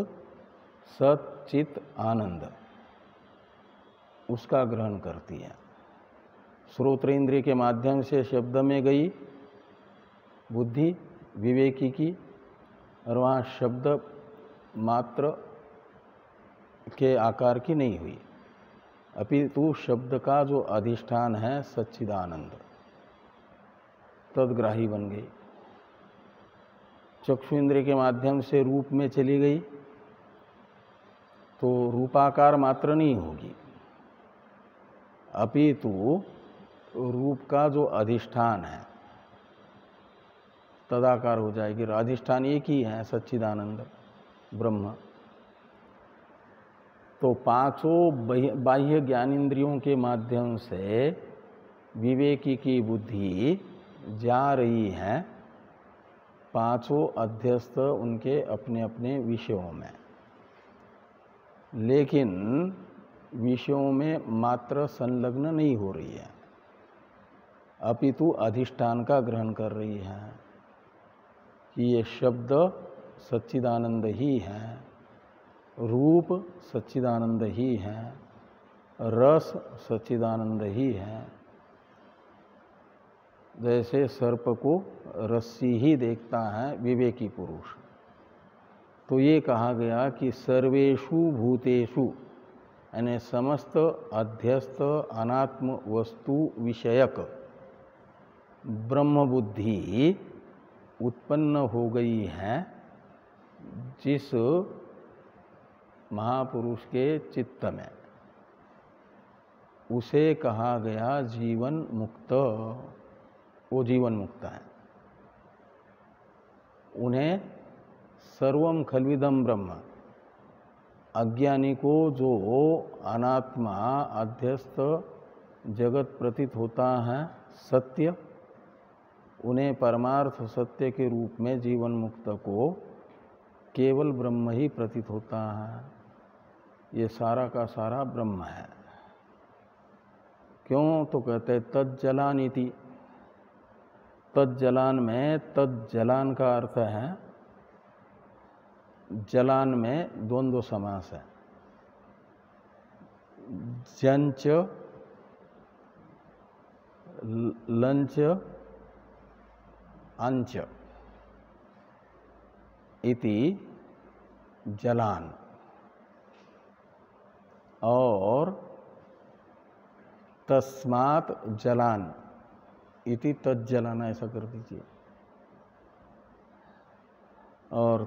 सत चित आनंद, उसका ग्रहण करती है। श्रोत्रेंद्रिय के माध्यम से शब्द में गई बुद्धि विवेकी की, और वहाँ शब्द मात्र के आकार की नहीं हुई, अपितु शब्द का जो अधिष्ठान है सच्चिदानंद, तदग्राही बन गई। चक्षु इंद्रिय के माध्यम से रूप में चली गई तो रूपाकार मात्र नहीं होगी, अपितु रूप का जो अधिष्ठान है तदाकार हो जाएगी। अधिष्ठान एक ही है, सच्चिदानंद ब्रह्म। तो 5 बाह्य ज्ञानेन्द्रियों के माध्यम से विवेकी की बुद्धि जा रही है 5 अध्यस्त उनके अपने अपने विषयों में, लेकिन विषयों में मात्र संलग्न नहीं हो रही है, अपितु अधिष्ठान का ग्रहण कर रही है कि ये शब्द सच्चिदानंद ही है, रूप सच्चिदानंद ही है, रस सच्चिदानंद ही है। जैसे सर्प को रस्सी ही देखता है विवेकी पुरुष, तो ये कहा गया कि सर्वेषु भूतेषु यानी समस्त अध्यस्त अनात्म वस्तु विषयक ब्रह्म बुद्धि उत्पन्न हो गई है जिस महापुरुष के चित्त में, उसे कहा गया जीवन मुक्त। वो जीवन मुक्त है, उन्हें सर्वम खल्विदम ब्रह्म, अज्ञानी को जो अनात्मा अध्यस्त जगत प्रतीत होता है सत्य, उन्हें परमार्थ सत्य के रूप में जीवन मुक्त को केवल ब्रह्म ही प्रतीत होता है। ये सारा का सारा ब्रह्म है। क्यों? तो कहते तज्जलानीति। तज्जलान में तज्जलान का अर्थ है, जलान में द्वंद्व समास है, जंच लंच अंच इति जलान, और तस्मात् जलान इति तज्जलान, ऐसा कर दीजिए। और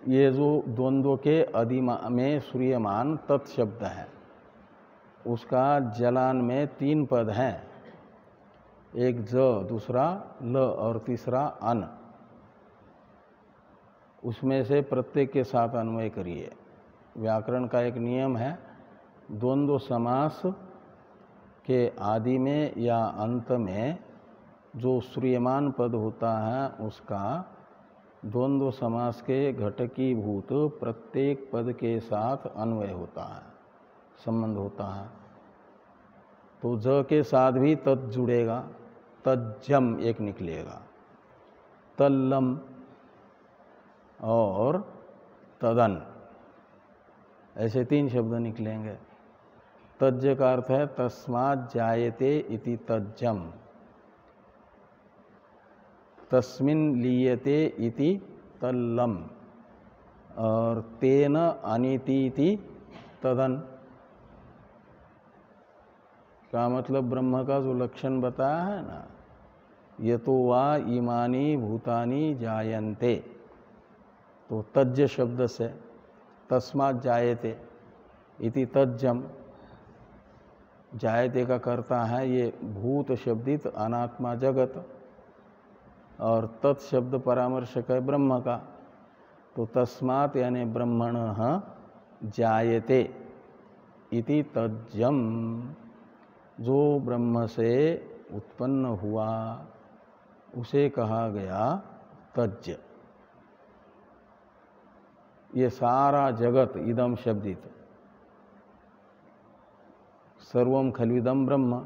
ये जो द्वंद्व के अधिमा में श्रूयमान तत्शब्द है, उसका जलान में 3 पद हैं, एक ज, दूसरा ल और तीसरा अन। उसमें से प्रत्येक के साथ अन्वय करिए। व्याकरण का एक नियम है, द्वंद्व समास के आदि में या अंत में जो श्रूयमान पद होता है उसका द्वंद्व समास के घटकीभूत प्रत्येक पद के साथ अन्वय होता है, संबंध होता है। तो ज के साथ भी तत् जुड़ेगा, तज्जम एक निकलेगा, तल्लम और तदन, ऐसे 3 शब्द निकलेंगे। तज्ज का अर्थ है तस्मात् जायते इति तज्जम, तस्मिन् लीयते इति तल्लम और तेन अनीति इति तदन। का मतलब ब्रह्म का जो लक्षण बताया है ना, यतो वा इमानी भूतानि जायन्ते, तो तज्ज शब्द से तस्मात् जायते इति तज्जम, जायते का कर्ता है ये भूत शब्दित अनात्मा जगत और तत्शब्द परामर्शक है ब्रह्म का। तो तस्मात् यानी ब्रह्मणः जायते इति तज्जम, जो ब्रह्म से उत्पन्न हुआ उसे कहा गया तज्ज। ये सारा जगत इदम शब्दित, सर्वम खलुइदम ब्रह्म,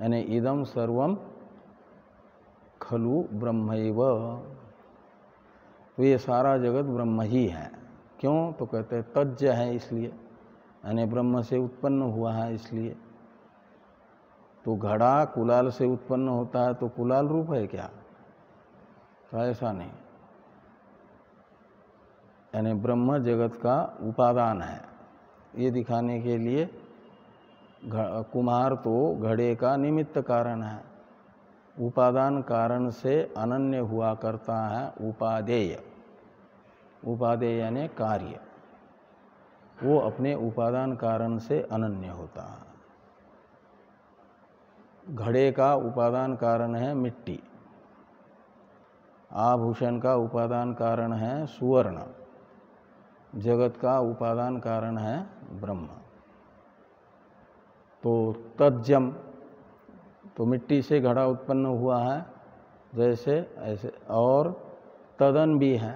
यानी इदम सर्वम खलु ब्रह्मैव, तो ये सारा जगत ब्रह्म ही है। क्यों? तो कहते हैं तज्ज है इसलिए, यानी ब्रह्म से उत्पन्न हुआ है इसलिए। तो घड़ा कुलाल से उत्पन्न होता है तो कुलाल रूप है क्या? तो ऐसा नहीं, यानी ब्रह्म जगत का उपादान है। ये दिखाने के लिए कुम्हार तो घड़े का निमित्त कारण है, उपादान कारण से अनन्य हुआ करता है उपादेय। उपादेय यानी कार्य, वो अपने उपादान कारण से अनन्य होता है। घड़े का उपादान कारण है मिट्टी, आभूषण का उपादान कारण है सुवर्ण, जगत का उपादान कारण है ब्रह्म। तो तज्जम, तो मिट्टी से घड़ा उत्पन्न हुआ है जैसे ऐसे, और तदन भी है,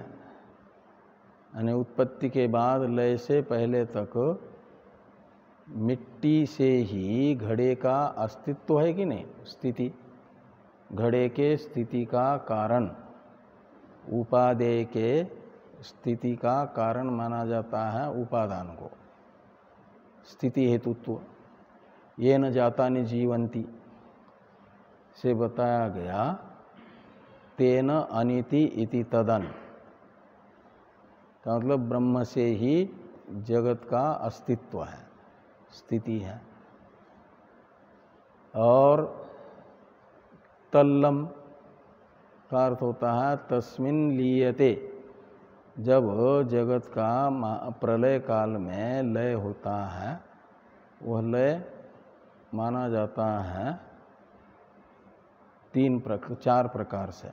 यानी उत्पत्ति के बाद लय से पहले तक मिट्टी से ही घड़े का अस्तित्व है कि नहीं, स्थिति। घड़े के स्थिति का कारण, उपादेय के स्थिति का कारण माना जाता है उपादान को, स्थिति हेतुत्व। ये न जातानि जीवंती से बताया गया, तेन अनीति इति तदन, का मतलब ब्रह्म से ही जगत का अस्तित्व है, स्थिति है। और तल्लम का अर्थ होता है तस्मिन् लीयते, जब जगत का प्रलय काल में लय होता है, वह लय माना जाता है 4 प्रकार से।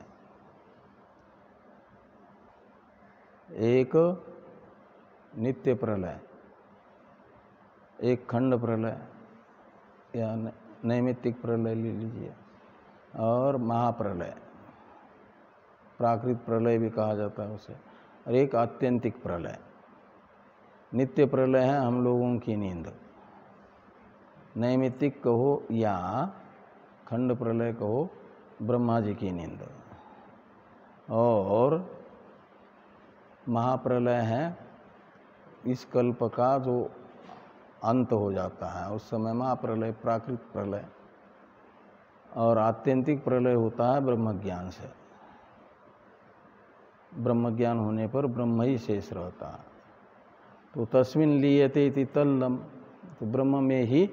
एक नित्य प्रलय, एक खंड प्रलय या नैमित्तिक प्रलय ले लीजिए, और महाप्रलय, प्राकृत प्रलय भी कहा जाता है उसे, और एक आत्यंतिक प्रलय। नित्य प्रलय है हम लोगों की नींद, नैमित्तिक कहो या खंड प्रलय कहो ब्रह्मा जी की नींद, और महाप्रलय है इस कल्प का जो अंत हो जाता है, उस समय महाप्रलय, प्राकृत प्रलय। और आत्यंतिक प्रलय होता है ब्रह्मज्ञान से, ब्रह्मज्ञान होने पर ब्रह्म ही शेष रहता है। तो तस्मिन् लीयते इति तल्लम, तो ब्रह्म में ही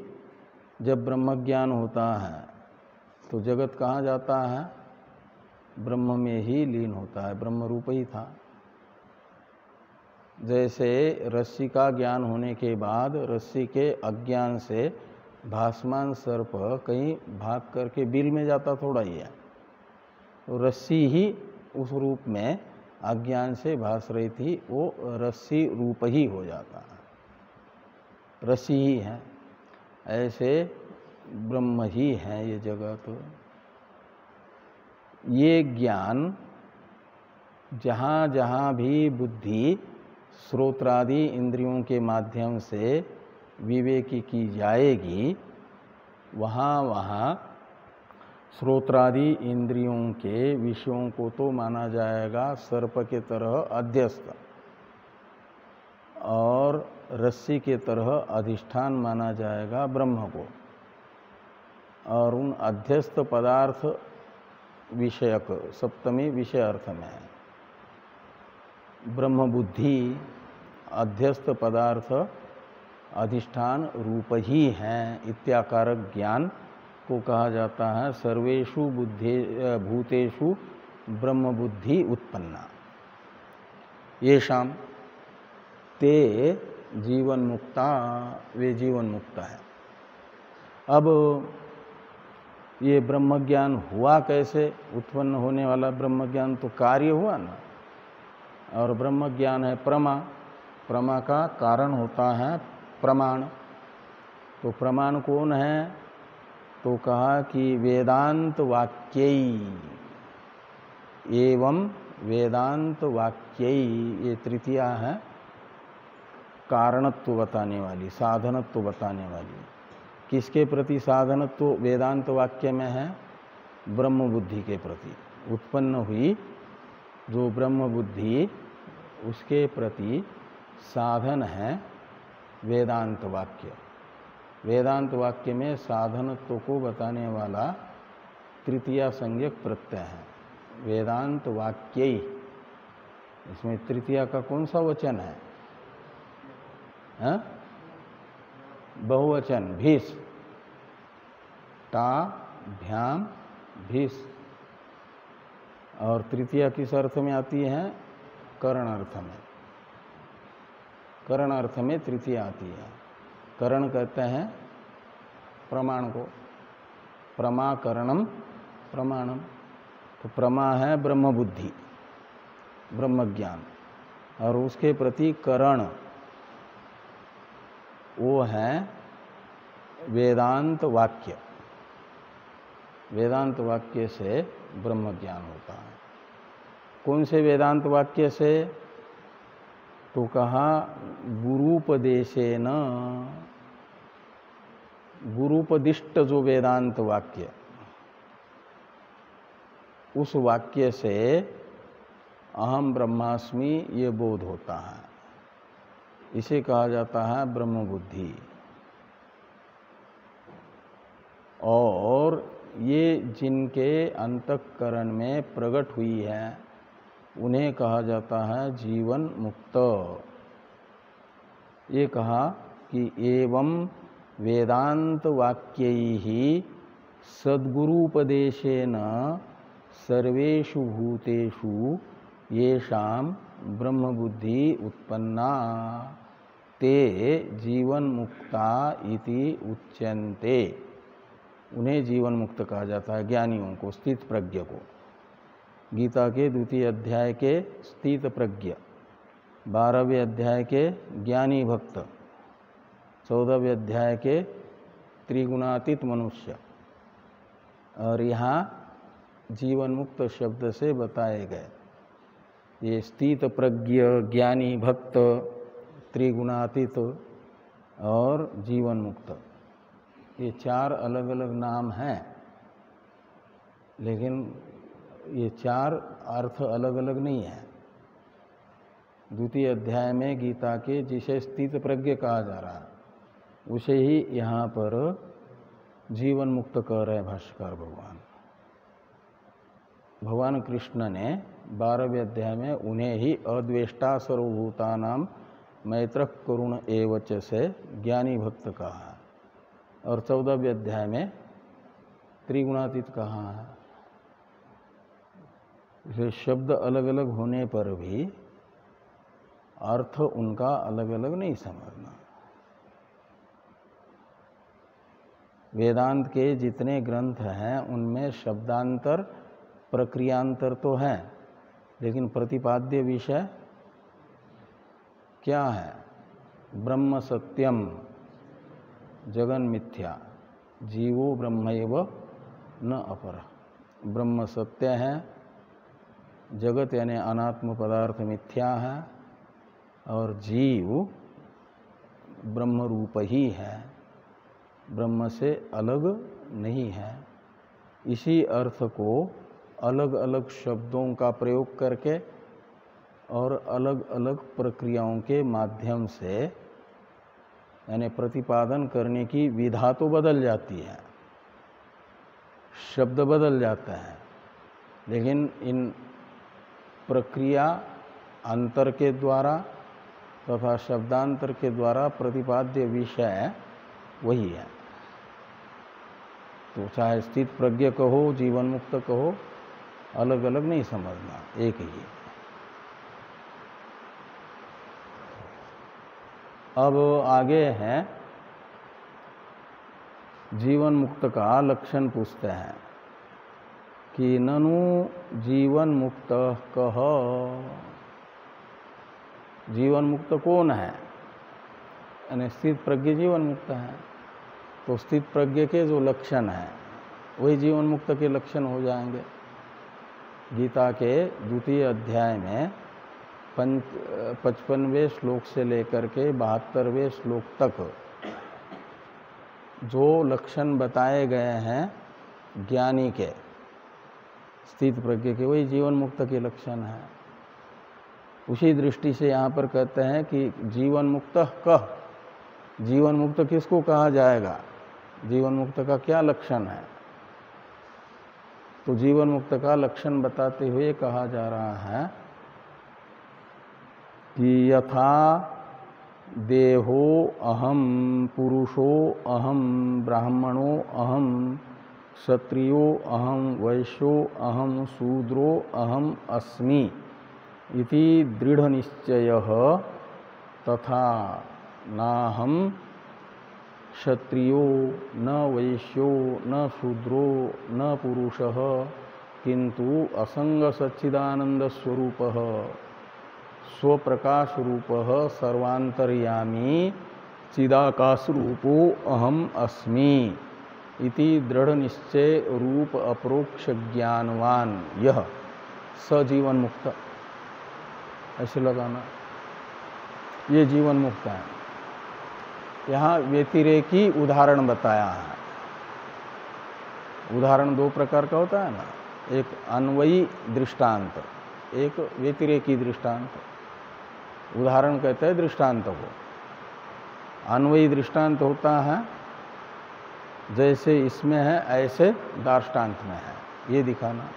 जब ब्रह्मज्ञान होता है तो जगत कहाँ जाता है? ब्रह्म में ही लीन होता है, ब्रह्म रूप ही था। जैसे रस्सी का ज्ञान होने के बाद रस्सी के अज्ञान से भासमान सर्प कहीं भाग करके बिल में जाता थोड़ा ही है, तो रस्सी ही उस रूप में अज्ञान से भास रही थी, वो रस्सी रूप ही हो जाता है, रस्सी ही है। ऐसे ब्रह्म ही है ये जगत। ये ज्ञान जहाँ जहाँ भी बुद्धि श्रोत्रादि इंद्रियों के माध्यम से विवेकी की जाएगी, वहाँ वहाँ श्रोत्रादि इंद्रियों के विषयों को तो माना जाएगा सर्प के तरह अध्यस्त, और रस्सी के तरह अधिष्ठान माना जाएगा ब्रह्म को, और उन अध्यस्त पदार्थ विषयक सप्तमी विषय अर्थ में है। ब्रह्म बुद्धि अध्यस्त पदार्थ अधिष्ठान रूप ही हैं इत्याकारक ज्ञान को कहा जाता है सर्वेषु भूतेषु ब्रह्म बुद्धि उत्पन्ना। ये शाम ते जीवन मुक्ता, वे जीवन मुक्त है। अब ये ब्रह्म ज्ञान हुआ कैसे? उत्पन्न होने वाला ब्रह्म ज्ञान तो कार्य हुआ ना, और ब्रह्म ज्ञान है प्रमा, प्रमा का कारण होता है प्रमाण। तो प्रमाण कौन है? तो कहा कि वेदांत वाक्यई, एवं वेदांत वाक्यई, ये तृतीया है कारणत्व बताने वाली, साधनत्व बताने वाली। किसके प्रति साधनत्व वेदांत वाक्य में है? ब्रह्म बुद्धि के प्रति उत्पन्न हुई जो ब्रह्म बुद्धि, उसके प्रति साधन है वेदांत वाक्य। वेदांत वाक्य में साधनत्व को बताने वाला तृतीया संज्ञक प्रत्यय है वेदांत वाक्य। इसमें तृतीया का कौन सा वचन है? बहुवचन भीष, टा भ्याम भीष। और तृतीया किस अर्थ में आती है? करण अर्थ में। करण अर्थ में तृतीया आती है। करण कहते हैं प्रमाण को, प्रमाकरणम प्रमाणम। तो प्रमा है ब्रह्म बुद्धि, ब्रह्म ज्ञान, और उसके प्रति करण वो है वेदांत वाक्य। वेदांत वाक्य से ब्रह्म ज्ञान होता है। कौन से वेदांत वाक्य से? तो कहा गुरुपदेशेन, गुरुपदिष्ट जो वेदांत वाक्य, उस वाक्य से अहम ब्रह्मास्मि ये बोध होता है। इसे कहा जाता है ब्रह्म बुद्धि। और ये जिनके अंतःकरण में प्रकट हुई है उन्हें कहा जाता है जीवन मुक्त। ये कहा कि एवं वेदांत वाक्यैहि सद्गुरुपदेशेन सर्वेषु भूतेषु येषां ब्रह्म बुद्धि उत्पन्ना ते जीवन मुक्ता इति उच्यन्ते। उन्हें जीवन मुक्त कहा जाता है, ज्ञानियों को, स्थित प्रज्ञ को। गीता के 2 अध्याय के स्थित प्रज्ञ, 12वें अध्याय के ज्ञानी भक्त, 14वें अध्याय के त्रिगुणातीत मनुष्य, और यहाँ जीवन मुक्त शब्द से बताए गए ये स्थित प्रज्ञ, ज्ञानी भक्त, त्रिगुणातीत और जीवन मुक्त, ये 4 अलग अलग नाम हैं, लेकिन ये 4 अर्थ अलग अलग नहीं है। 2 अध्याय में गीता के जिसे स्थित प्रज्ञ कहा जा रहा है उसे ही यहाँ पर जीवन मुक्त कह रहे भाष्यकार भगवान। भगवान कृष्ण ने 12वें अध्याय में उन्हें ही अद्वेष्टा सर्वभूतानां मैत्रः करुण एवच से ज्ञानी भक्त कहा है, और 14वें अध्याय में त्रिगुणातीत कहा है। इसलिए शब्द अलग अलग होने पर भी अर्थ उनका अलग अलग नहीं समझना। वेदांत के जितने ग्रंथ हैं उनमें शब्दांतर प्रक्रियांतर तो है, लेकिन प्रतिपाद्य विषय क्या है? ब्रह्म सत्यम जगन मिथ्या जीवो ब्रह्मैव न अपरः। ब्रह्म सत्य है, जगत यानी अनात्म पदार्थ मिथ्या है, और जीव ब्रह्म रूप ही है, ब्रह्म से अलग नहीं है। इसी अर्थ को अलग अलग शब्दों का प्रयोग करके और अलग अलग प्रक्रियाओं के माध्यम से यानी प्रतिपादन करने की विधा तो बदल जाती है, शब्द बदल जाते हैं, लेकिन इन प्रक्रिया अंतर के द्वारा तथा शब्दांतर के द्वारा प्रतिपाद्य विषय वही है। तो चाहे स्थित प्रज्ञ कहो, जीवन मुक्त कहो, अलग अलग नहीं समझना, एक ही। अब आगे है जीवन मुक्त का लक्षण पूछते हैं कि ननु जीवन मुक्त कह। जीवन मुक्त कौन है? यानी स्थित प्रज्ञ जीवन मुक्त है। तो स्थित प्रज्ञ के जो लक्षण हैं वही जीवन मुक्त के लक्षण हो जाएंगे। गीता के 2 अध्याय में 55वें श्लोक से लेकर के 72वें श्लोक तक जो लक्षण बताए गए हैं ज्ञानी के, स्थित प्रज्ञ के, वही जीवन मुक्त के लक्षण है। उसी दृष्टि से यहाँ पर कहते हैं कि जीवन मुक्त कह। जीवन मुक्त किसको कहा जाएगा? जीवन मुक्त का क्या लक्षण है? तो जीवन मुक्त का लक्षण बताते हुए कहा जा रहा है कि यथा देहो अहम पुरुषो अहम ब्राह्मणो अहम क्षत्रियो अहम वैश्यो अहम शूद्रो अहम अस्मि इति दृढ़ निश्चयः तथा नाहं क्षत्रियो न वैश्यो न शूद्रो न पुरुषः किंतु असंग सच्चिदानंद स्वरूपः स्वप्रकाश रूपः सर्वांतर्यामी चिदाकाश रूपो अहम अस्मि इति दृढ़ निश्चय रूप अप्रोक्ष ज्ञानवान यह स जीवन मुक्त। ऐसे लगाना, ये जीवन मुक्त है। यहाँ व्यतिरेकी उदाहरण बताया है। उदाहरण 2 प्रकार का होता है ना, एक अन्वयी दृष्टांत, एक व्यतिरेकी दृष्टांत। उदाहरण कहते हैं दृष्टांत को। अन्वयी दृष्टांत होता है जैसे इसमें है ऐसे दार्ष्टान्त में है, ये दिखाना।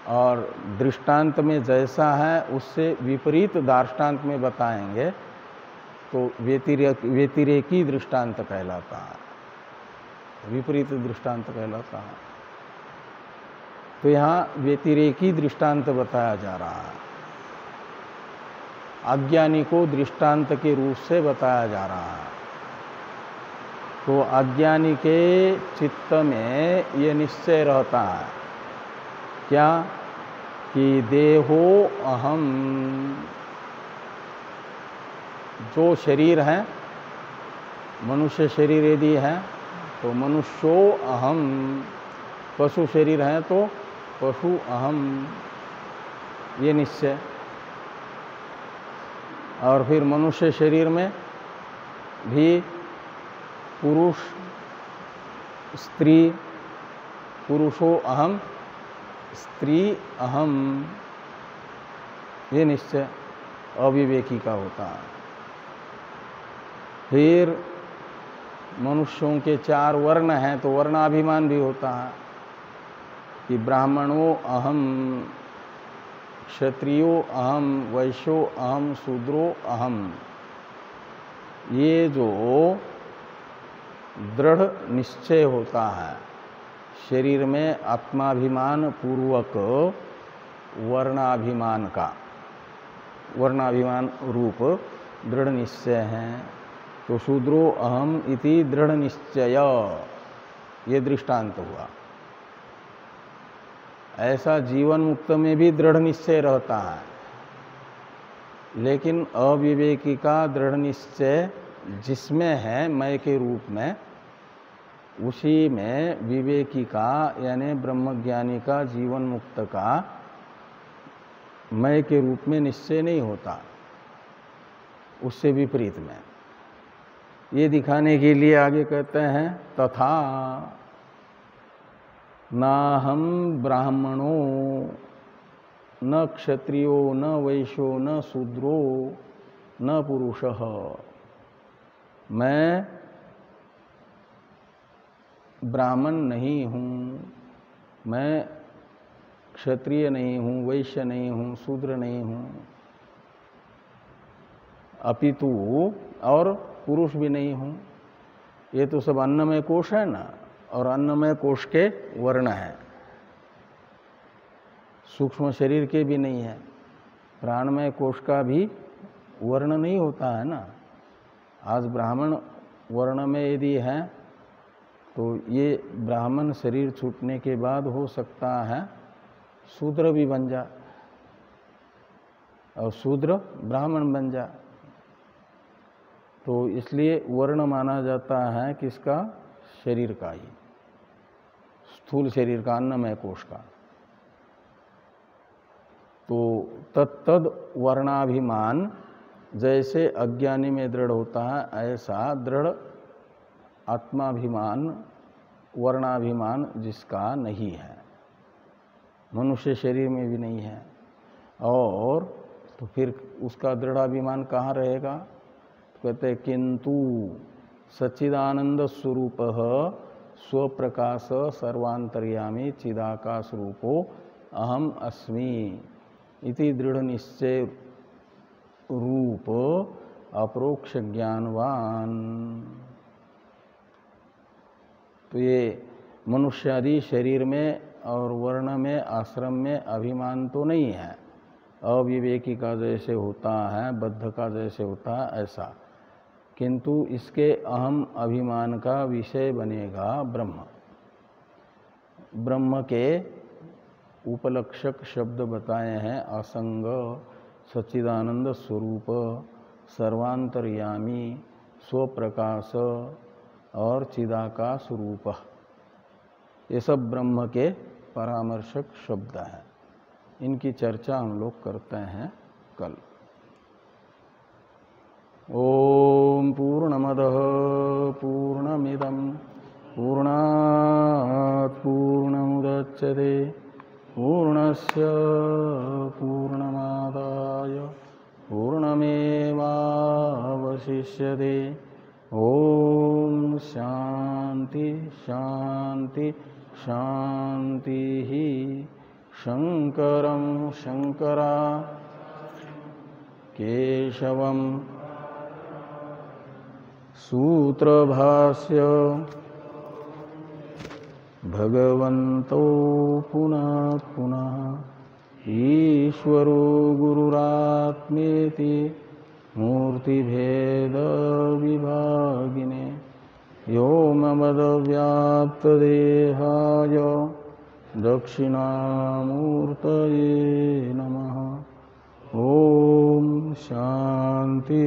और दृष्टांत में जैसा है उससे विपरीत दार्ष्टान्त में बताएंगे तो व्यतिरेकी दृष्टांत कहलाता है, विपरीत दृष्टांत कहलाता है। तो यहाँ व्यतिरेकी दृष्टांत बताया जा रहा है, अज्ञानी को दृष्टांत के रूप से बताया जा रहा है। तो अज्ञानी के चित्त में ये निश्चय रहता है क्या कि देहो अहम, जो शरीर है, मनुष्य शरीर यदि है तो मनुष्यो अहम, पशु शरीर है तो पशु अहम, ये निश्चय। और फिर मनुष्य शरीर में भी पुरुष स्त्री, पुरुषो अहम स्त्री अहम, ये निश्चय अविवेकी का होता है। फिर मनुष्यों के 4 वर्ण हैं तो वर्णाभिमान भी होता है कि ब्राह्मणो अहम, क्षत्रियो अहम, वैश्यो अहम, शूद्रो अहम। ये जो दृढ़ निश्चय होता है शरीर में आत्माभिमान पूर्वक वर्णाभिमान का, वर्णाभिमान रूप दृढ़ निश्चय है। तो शूद्रो अहम इति दृढ़ निश्चय, ये दृष्टांत हुआ। ऐसा जीवन मुक्त में भी दृढ़ निश्चय रहता है, लेकिन अविवेकी का दृढ़ निश्चय जिसमें है मैं के रूप में, उसी में विवेकी का यानी ब्रह्मज्ञानी का जीवन मुक्त का मैं के रूप में निश्चय नहीं होता, उससे विपरीत में। ये दिखाने के लिए आगे कहते हैं तथा ना हम ब्राह्मणो न क्षत्रियो न वैश्यो न शूद्रो न पुरुषः, मैं ब्राह्मण नहीं हूँ, मैं क्षत्रिय नहीं हूँ, वैश्य नहीं हूँ, शूद्र नहीं हूँ, अपितु और पुरुष भी नहीं हूँ। ये तो सब अन्नमय कोश है ना, और अन्नमय कोश के वर्ण है, सूक्ष्म शरीर के भी नहीं है। प्राणमय कोश का भी वर्ण नहीं होता है ना। आज ब्राह्मण वर्ण में यदि है तो ये ब्राह्मण शरीर छूटने के बाद हो सकता है शूद्र भी बन जा, और शूद्र ब्राह्मण बन जा। तो इसलिए वर्ण माना जाता है किसका? शरीर का ही, स्थूल शरीर का, अन्नमय कोश का। तो तत्तद वर्णाभिमान जैसे अज्ञानी में दृढ़ होता है, ऐसा दृढ़ आत्माभिमान, वर्णाभिमान जिसका नहीं है, मनुष्य शरीर में भी नहीं है, और तो फिर उसका दृढ़ाभिमान कहाँ रहेगा? कहते किंतु सच्चिदानंद स्वरूप स्वप्रकाश सर्वांतर्यामी चिदाकाश रूपो अहम अस्मि इति दृढ़ निश्चय रूप अपरोक्ष ज्ञानवान। तो ये मनुष्यादि शरीर में और वर्ण में, आश्रम में अभिमान तो नहीं है, अविवेकी का जैसे होता है, बद्ध का जैसे होता है ऐसा, किंतु इसके अहम अभिमान का विषय बनेगा ब्रह्म। ब्रह्म के उपलक्षक शब्द बताए हैं असंग, सच्चिदानंद स्वरूप, सर्वांतर्यामी, स्वप्रकाश और चिदाकाश रूप। ये सब ब्रह्म के परामर्शक शब्द हैं। इनकी चर्चा हम लोग करते हैं कल। ओम पूर्णमदः पूर्णमिदं पूर्णात् पूर्णमुदच्यते पूर्णस्य पूर्णमादाय पूर्णमेवावशिष्यते। ओम शांति शांति शांति ही। शंकरं शंकरा केशवं सूत्रभाष्य भगवन्तो पुनः पुनः ईश्वरो गुरुरात्मेति मूर्तिभेद विभागिने व्योमवद्व्याप्तदेहाय दक्षिणामूर्तये नमः। ओम शांति